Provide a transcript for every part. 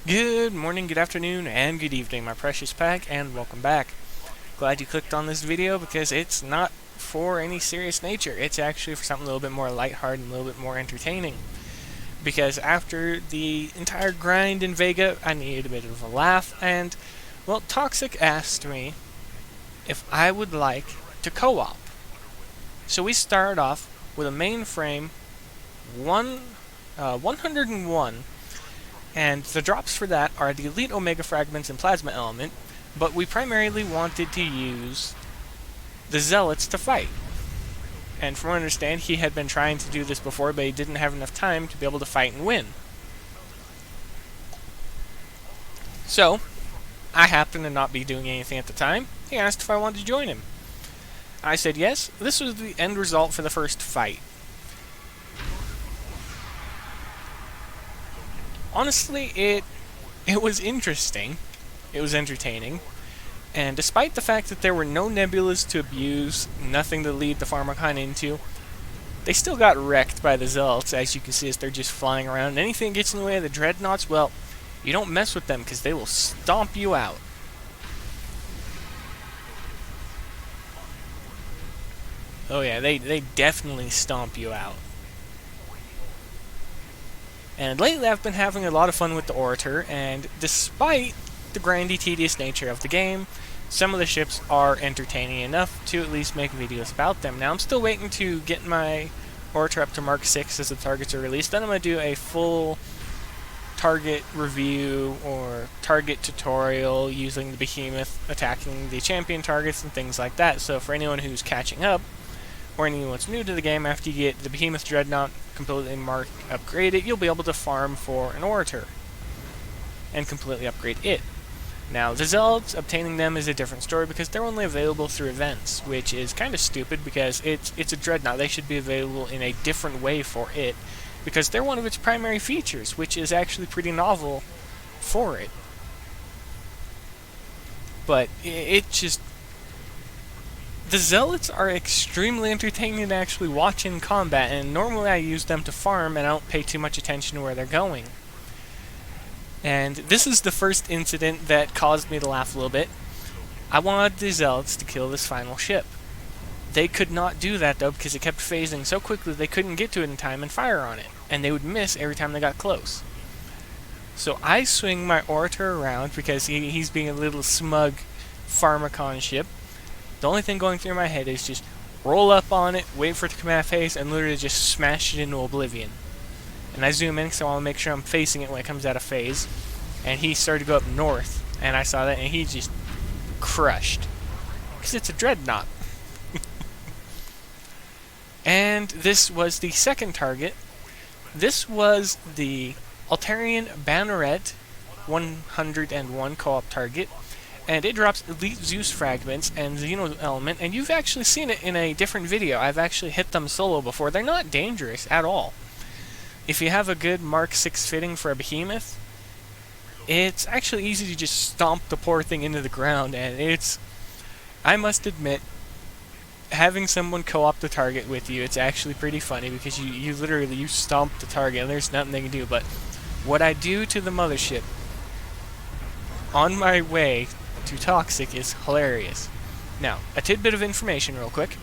Good morning, good afternoon, and good evening, my precious pack, and welcome back. Glad you clicked on this video because it's not for any serious nature. It's actually for something a little bit more lighthearted and a little bit more entertaining. Because after the entire grind in VEGA, I needed a bit of a laugh, and, well, Toxic asked me if I would like to co-op. So we started off with a Mainframe 101, and the drops for that are the Elite Omega Fragments and Plasma Element, but we primarily wanted to use the Zealots to fight. And from what I understand, he had been trying to do this before, but he didn't have enough time to be able to fight and win. So, I happened to not be doing anything at the time. He asked if I wanted to join him. I said yes. This was the end result for the first fight. Honestly, it was interesting. It was entertaining. And despite the fact that there were no nebulas to abuse, nothing to lead the Pharmakon into, they still got wrecked by the Zealots, as you can see as they're just flying around. And anything that gets in the way of the Dreadnoughts, well, you don't mess with them because they will stomp you out. Oh yeah, they definitely stomp you out. And lately I've been having a lot of fun with the Orator, and despite the grindy, tedious nature of the game, some of the ships are entertaining enough to at least make videos about them. Now I'm still waiting to get my Orator up to Mark 6 as the targets are released. Then I'm going to do a full target review or target tutorial using the Behemoth attacking the champion targets and things like that. So for anyone who's catching up, or anyone who's new to the game, after you get the Behemoth Dreadnought completely marked, upgraded, you'll be able to farm for an Orator and completely upgrade it. Now, the Zealots, obtaining them is a different story because they're only available through events, which is kind of stupid because it's a Dreadnought. They should be available in a different way for it because they're one of its primary features, which is actually pretty novel for it. But it just... The Zealots are extremely entertaining to actually watch in combat, and normally I use them to farm and I don't pay too much attention to where they're going. And this is the first incident that caused me to laugh a little bit. I wanted the Zealots to kill this final ship. They could not do that though because it kept phasing so quickly they couldn't get to it in time and fire on it, and they would miss every time they got close. So I swing my Orator around because he's being a little smug Pharmakon ship. The only thing going through my head is just roll up on it, wait for it to come out of phase, and literally just smash it into oblivion. And I zoom in because I want to make sure I'm facing it when it comes out of phase. And he started to go up north, and I saw that, and he just crushed. Because it's a Dreadnought. And this was the second target. This was the Altairian Banneret 101 co-op target. And it drops Elite Zeus Fragments and Xeno Element, and you've actually seen it in a different video. I've actually hit them solo before. They're not dangerous at all. If you have a good Mark 6 fitting for a Behemoth, it's actually easy to just stomp the poor thing into the ground, and it's... I must admit, having someone co-op the target with you, it's actually pretty funny, because you literally stomp the target, and there's nothing they can do. But what I do to the Mothership on my way to Toxic is hilarious. Now, a tidbit of information real quick.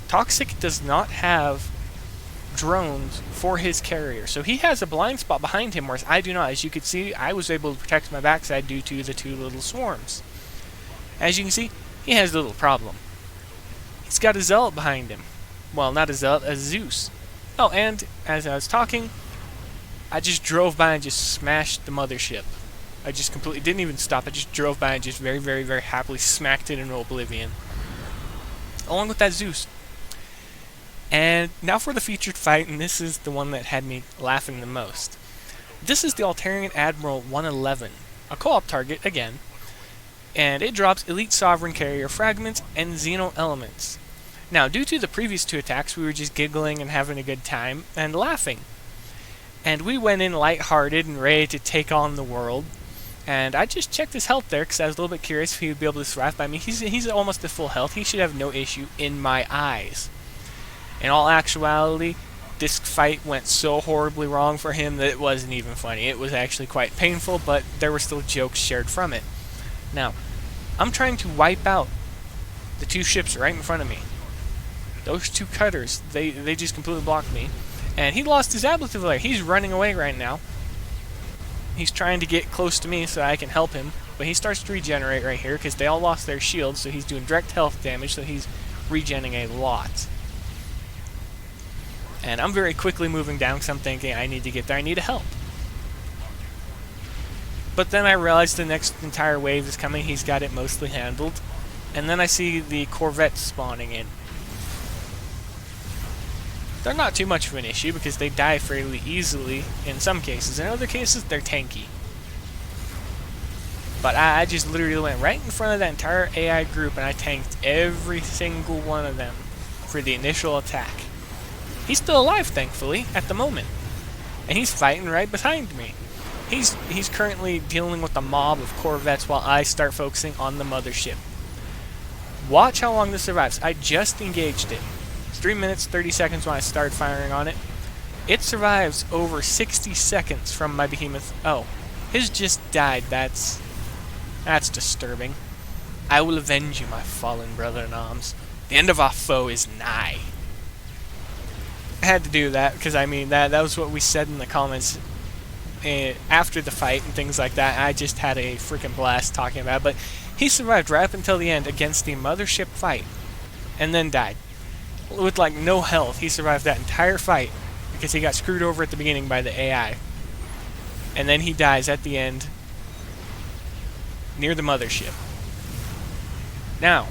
Toxic does not have drones for his carrier, so he has a blind spot behind him, whereas I do not. As you can see, I was able to protect my backside due to the two little swarms. As you can see, he has a little problem. He's got a Zealot behind him. Well, not a Zealot, a Zeus. Oh, and as I was talking, I just drove by and just smashed the Mothership. I just completely didn't even stop. I just drove by and just very, very, very happily smacked it into oblivion. Along with that Zeus. And now for the featured fight, and this is the one that had me laughing the most. This is the Altairian Admiral 111, a co-op target again, and it drops Elite Sovereign Carrier Fragments and Xeno Elements. Now, due to the previous two attacks, we were just giggling and having a good time and laughing. And we went in lighthearted and ready to take on the world. And I just checked his health there because I was a little bit curious if he would be able to survive by me. He's almost at full health. He should have no issue in my eyes. In all actuality, This fight went so horribly wrong for him that it wasn't even funny. It was actually quite painful, but there were still jokes shared from it. Now, I'm trying to wipe out the two ships right in front of me. Those two cutters, they just completely blocked me. And he lost his ablative layer. He's running away right now. He's trying to get close to me so I can help him. But he starts to regenerate right here because they all lost their shields, so he's doing direct health damage, so he's regenning a lot. And I'm very quickly moving down because I'm thinking I need to get there, I need help. But then I realize the next entire wave is coming, he's got it mostly handled. And then I see the corvettes spawning in. They're not too much of an issue because they die fairly easily in some cases. In other cases, they're tanky. But I just literally went right in front of that entire AI group and I tanked every single one of them for the initial attack. He's still alive, thankfully, at the moment. And he's fighting right behind me. He's currently dealing with a mob of corvettes while I start focusing on the mothership. Watch how long this survives. I just engaged it. It's 3 minutes, 30 seconds when I started firing on it. It survives over 60 seconds from my behemoth. Oh, his just died. That's disturbing. I will avenge you, my fallen brother-in-arms. The end of our foe is nigh. I had to do that because, I mean, that was what we said in the comments after the fight and things like that. I just had a freaking blast talking about it. But he survived right up until the end against the mothership fight and then died. With, like, no health. He survived that entire fight because he got screwed over at the beginning by the AI. And then he dies at the end near the mothership. Now,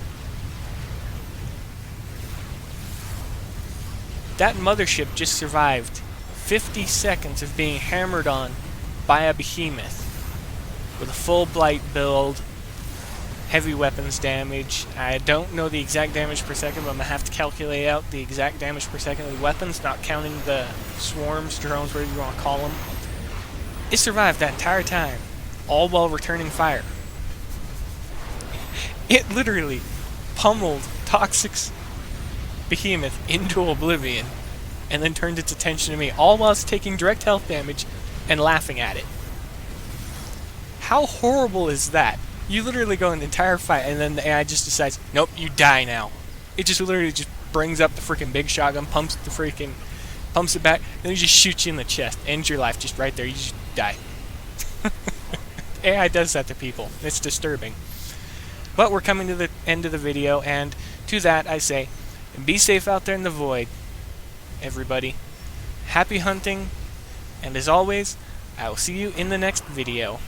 that mothership just survived 50 seconds of being hammered on by a behemoth with a full blight build, heavy weapons damage. I don't know the exact damage per second, but I'm going to have to calculate out the exact damage per second of the weapons, not counting the swarms, drones, whatever you want to call them. It survived that entire time, all while returning fire. It literally pummeled Toxic's Behemoth into oblivion and then turned its attention to me, all whilst taking direct health damage and laughing at it. How horrible is that? You literally go an entire fight and then the AI just decides, nope, you die now. It just literally just brings up the freaking big shotgun, pumps it back, then it just shoots you in the chest, ends your life just right there, you just die. AI does that to people. It's disturbing. But we're coming to the end of the video, and to that I say, be safe out there in the void, everybody. Happy hunting, and as always, I will see you in the next video.